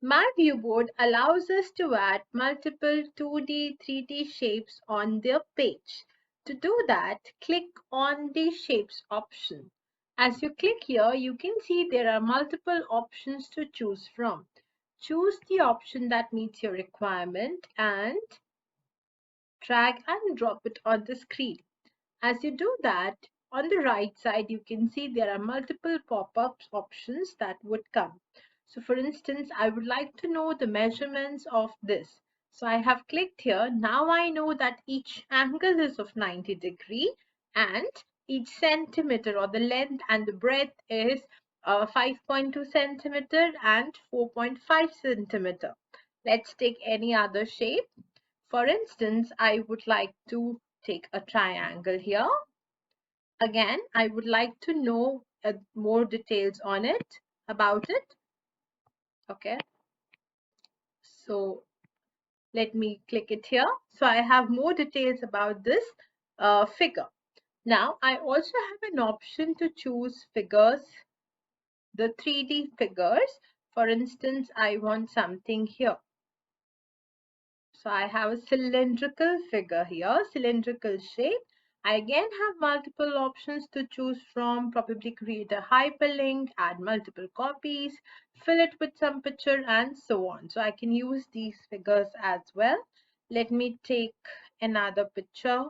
myViewBoard allows us to add multiple 2D, 3D shapes on the page. To do that, click on the Shapes option. As you click here, you can see there are multiple options to choose from. Choose the option that meets your requirement and drag and drop it on the screen. As you do that, on the right side, you can see there are multiple pop-up options that would come. So for instance, I would like to know the measurements of this. So I have clicked here. Now I know that each angle is of 90 degree and each centimeter or the length and the breadth is 5.2 centimeter and 4.5 centimeter. Let's take any other shape. For instance, I would like to take a triangle here. Again, I would like to know more details on it, about it. Okay, so let me click it here. So I have more details about this figure. Now, I also have an option to choose figures, the 3D figures. For instance, I want something here. So I have a cylindrical figure here, cylindrical shape. I again have multiple options to choose from, probably create a hyperlink, add multiple copies, fill it with some picture and so on. So I can use these figures as well. Let me take another picture.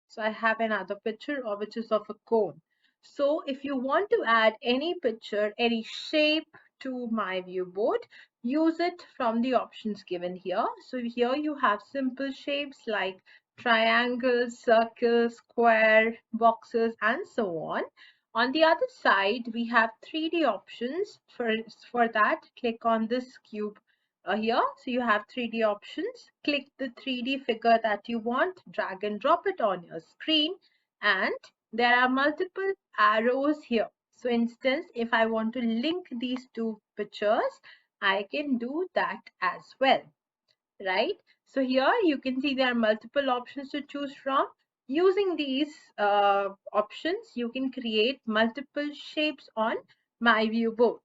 So I have another picture which is of a cone. So if you want to add any picture, any shape to myViewBoard, use it from the options given here. So here you have simple shapes like triangles, circles, square, boxes, and so on. On the other side, we have 3D options. For that, click on this cube here. So you have 3D options. Click the 3D figure that you want, drag and drop it on your screen, and there are multiple arrows here. So instance, if I want to link these two pictures, I can do that as well, right? So here you can see there are multiple options to choose from. Using these options, you can create multiple shapes on myViewBoard.